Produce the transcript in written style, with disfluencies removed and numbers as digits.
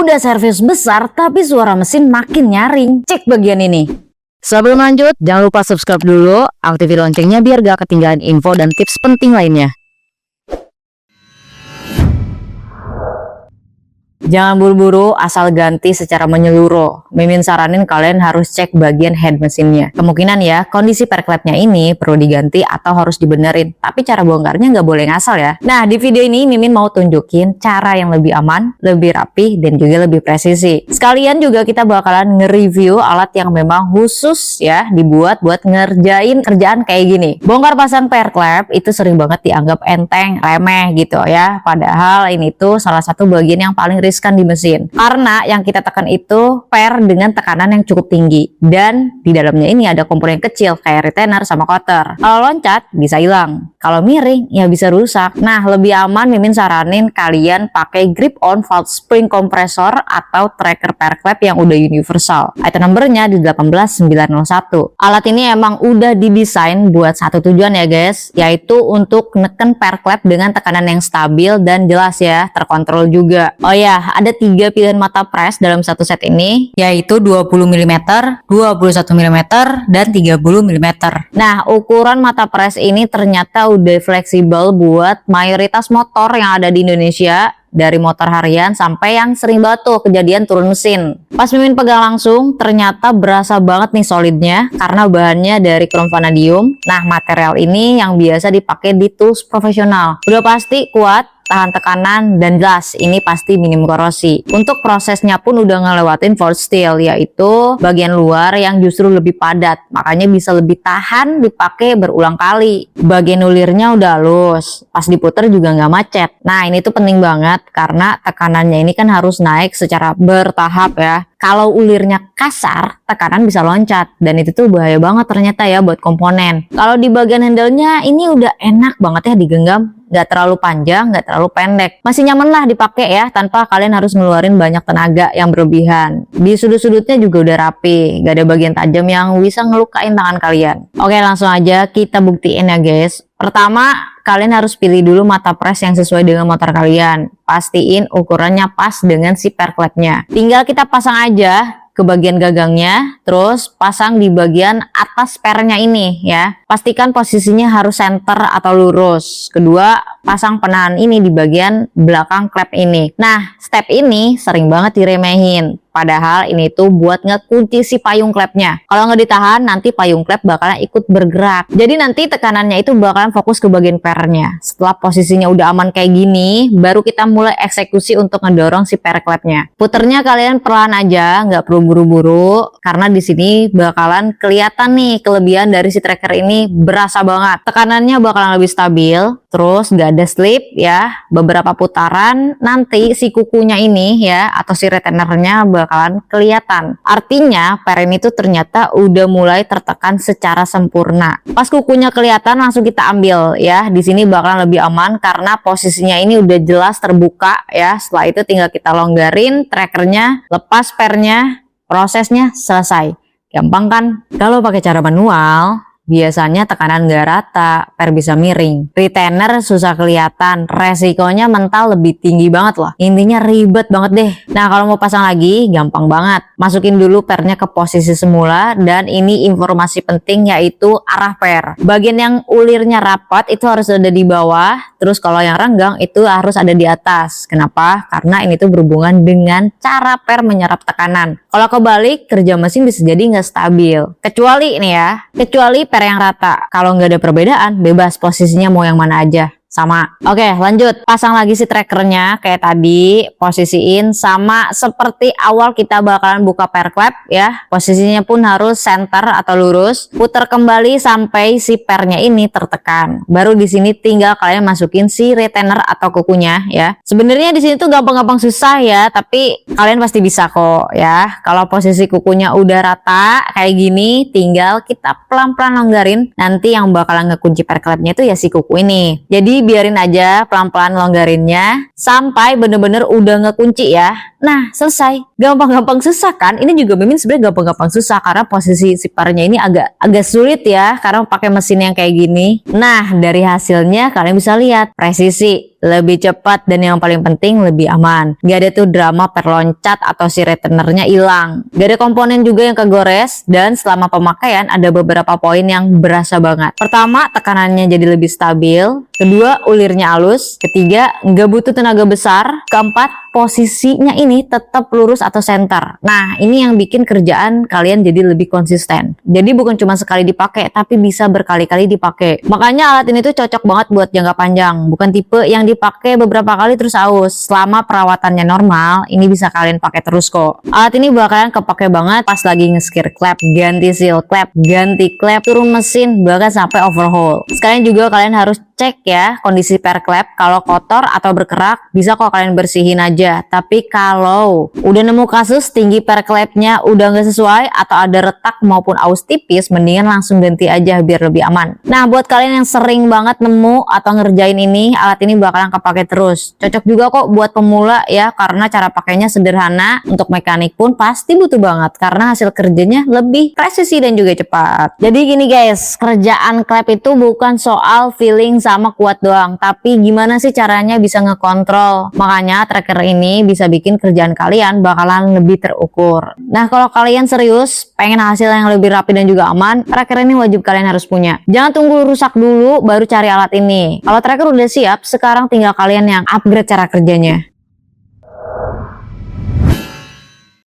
Udah servis besar tapi suara mesin makin nyaring. Cek bagian ini. Sebelum lanjut, jangan lupa subscribe dulu, aktifin loncengnya biar gak ketinggalan info dan tips penting lainnya. Jangan buru-buru asal ganti secara menyeluruh. Mimin saranin kalian harus cek bagian head mesinnya. Kemungkinan ya, kondisi perkletnya ini perlu diganti atau harus dibenerin. Tapi cara bongkarnya nggak boleh ngasal ya. Nah, di video ini Mimin mau tunjukin cara yang lebih aman, lebih rapi, dan juga lebih presisi. Sekalian juga kita bakalan nge-review alat yang memang khusus ya, dibuat buat ngerjain kerjaan kayak gini. Bongkar pasang perklet itu sering banget dianggap enteng, remeh gitu ya. Padahal ini tuh salah satu bagian yang paling riskan di mesin, karena yang kita tekan itu per dengan tekanan yang cukup tinggi, dan di dalamnya ini ada komponen kecil kayak retainer sama cotter. Kalau loncat bisa hilang, kalau miring ya bisa rusak. Nah, lebih aman Mimin saranin kalian pakai grip on valve spring compressor atau tracker perklet yang udah universal. Item numbernya di 18901. Alat ini emang udah didesain buat satu tujuan ya guys, yaitu untuk neken perklet dengan tekanan yang stabil dan jelas ya, terkontrol juga. Oh ya, ada 3 pilihan mata press dalam satu set ini, yaitu 20 mm, 21 mm, dan 30 mm. Nah, ukuran mata press ini ternyata udah fleksibel buat mayoritas motor yang ada di Indonesia, dari motor harian sampai yang sering banget tuh kejadian turun mesin. Pas Mimin pegang langsung, ternyata berasa banget nih solidnya karena bahannya dari krom vanadium. Nah, material ini yang biasa dipakai di tools profesional. Udah pasti kuat, tahan tekanan, dan jelas ini pasti minim korosi. Untuk prosesnya pun udah ngelewatin forged steel, yaitu bagian luar yang justru lebih padat, makanya bisa lebih tahan dipakai berulang kali. Bagian ulirnya udah halus, pas diputer juga nggak macet. Nah, ini tuh penting banget karena tekanannya ini kan harus naik secara bertahap ya. Kalau ulirnya kasar, tekanan bisa loncat, dan itu tuh bahaya banget ternyata ya buat komponen. Kalau di bagian handle-nya ini udah enak banget ya digenggam, nggak terlalu panjang, nggak terlalu pendek. Masih nyaman lah dipakai ya, tanpa kalian harus ngeluarin banyak tenaga yang berlebihan. Di sudut-sudutnya juga udah rapi, nggak ada bagian tajam yang bisa ngelukain tangan kalian. Oke, langsung aja kita buktiin ya guys. Pertama, kalian harus pilih dulu mata press yang sesuai dengan motor kalian. Pastiin ukurannya pas dengan si perkletnya. Tinggal kita pasang aja ke bagian gagangnya, terus pasang di bagian atas pernya ini ya. Pastikan posisinya harus center atau lurus. Kedua, pasang penahan ini di bagian belakang klep ini. Nah, step ini sering banget diremehin. Padahal ini tuh buat ngekunci si payung klepnya. Kalau nggak ditahan, nanti payung klep bakalan ikut bergerak. Jadi nanti tekanannya itu bakalan fokus ke bagian pernya. Setelah posisinya udah aman kayak gini, baru kita mulai eksekusi untuk ngedorong si per klepnya. Puternya kalian perlahan aja, nggak perlu buru-buru, karena di sini bakalan kelihatan nih kelebihan dari si tracker ini berasa banget. Tekanannya bakalan lebih stabil, terus nggak ada slip ya. Beberapa putaran nanti si kukunya ini ya, atau si retainernya bakalan kelihatan. Artinya per ini tuh ternyata udah mulai tertekan secara sempurna. Pas kukunya kelihatan langsung kita ambil ya. Di sini bakalan lebih aman karena posisinya ini udah jelas terbuka ya. Setelah itu tinggal kita longgarin trackernya, lepas pernya, prosesnya selesai. Gampang kan? Kalau pakai cara manual, biasanya tekanan nggak rata, per bisa miring, retainer susah kelihatan, resikonya mental lebih tinggi banget loh. Intinya ribet banget deh. Nah, kalau mau pasang lagi gampang banget. Masukin dulu pernya ke posisi semula, dan ini informasi penting yaitu arah per. Bagian yang ulirnya rapat itu harus ada di bawah, terus kalau yang renggang itu harus ada di atas. Kenapa? Karena ini tuh berhubungan dengan cara per menyerap tekanan. Kalau kebalik, kerja mesin bisa jadi nggak stabil. Kecuali ini ya, kecuali per yang rata. Kalau nggak ada perbedaan, bebas posisinya mau yang mana aja. Sama. Oke, lanjut. Pasang lagi si trackernya kayak tadi, posisiin sama seperti awal kita bakalan buka per klep ya. Posisinya pun harus center atau lurus. Putar kembali sampai si pernya ini tertekan. Baru di sini tinggal kalian masukin si retainer atau kukunya ya. Sebenarnya di sini tuh gampang-gampang susah ya, tapi kalian pasti bisa kok ya. Kalau posisi kukunya udah rata kayak gini, tinggal kita pelan-pelan longgarin. Nanti yang bakalan ngekunci per klepnya itu ya si kuku ini. Jadi biarin aja pelan-pelan longgarinnya sampai bener-bener udah ngekunci ya. Nah, selesai. Gampang-gampang susah kan? Ini juga Mimin sebenarnya gampang-gampang susah karena posisi siparnya ini agak sulit ya karena pakai mesin yang kayak gini. Nah, dari hasilnya kalian bisa lihat presisi, lebih cepat, dan yang paling penting lebih aman. Gak ada tuh drama perloncat atau si retainernya hilang. Gak ada komponen juga yang kegores, dan selama pemakaian ada beberapa poin yang berasa banget. Pertama, tekanannya jadi lebih stabil. Kedua, ulirnya halus. Ketiga, nggak butuh tenaga besar. Keempat, posisinya ini tetap lurus atau center. Nah, ini yang bikin kerjaan kalian jadi lebih konsisten. Jadi bukan cuma sekali dipakai, tapi bisa berkali-kali dipakai. Makanya alat ini tuh cocok banget buat jangka panjang. Bukan tipe yang dipakai beberapa kali terus aus. Selama perawatannya normal, ini bisa kalian pakai terus kok. Alat ini bakalan kepake banget pas lagi nge-skir klep, ganti seal klep, ganti klep, turun mesin, bahkan sampai overhaul. Sekalian juga kalian harus cek ya kondisi per klep. Kalau kotor atau berkerak, bisa kok kalian bersihin aja. Tapi kalau udah nemu kasus tinggi per klepnya udah nggak sesuai atau ada retak maupun aus tipis, mendingan langsung ganti aja biar lebih aman. Nah, buat kalian yang sering banget nemu atau ngerjain ini, alat ini bakalan kepake terus. Cocok juga kok buat pemula ya, karena cara pakainya sederhana. Untuk mekanik pun pasti butuh banget karena hasil kerjanya lebih presisi dan juga cepat. Jadi gini guys, kerjaan klep itu bukan soal feeling sama kuat doang, tapi gimana sih caranya bisa ngekontrol. Makanya tracker ini bisa bikin kerjaan kalian bakalan lebih terukur. Nah, kalau kalian serius pengen hasil yang lebih rapi dan juga aman, tracker ini wajib kalian harus punya. Jangan tunggu rusak dulu baru cari alat ini. Kalau tracker udah siap, sekarang tinggal kalian yang upgrade cara kerjanya.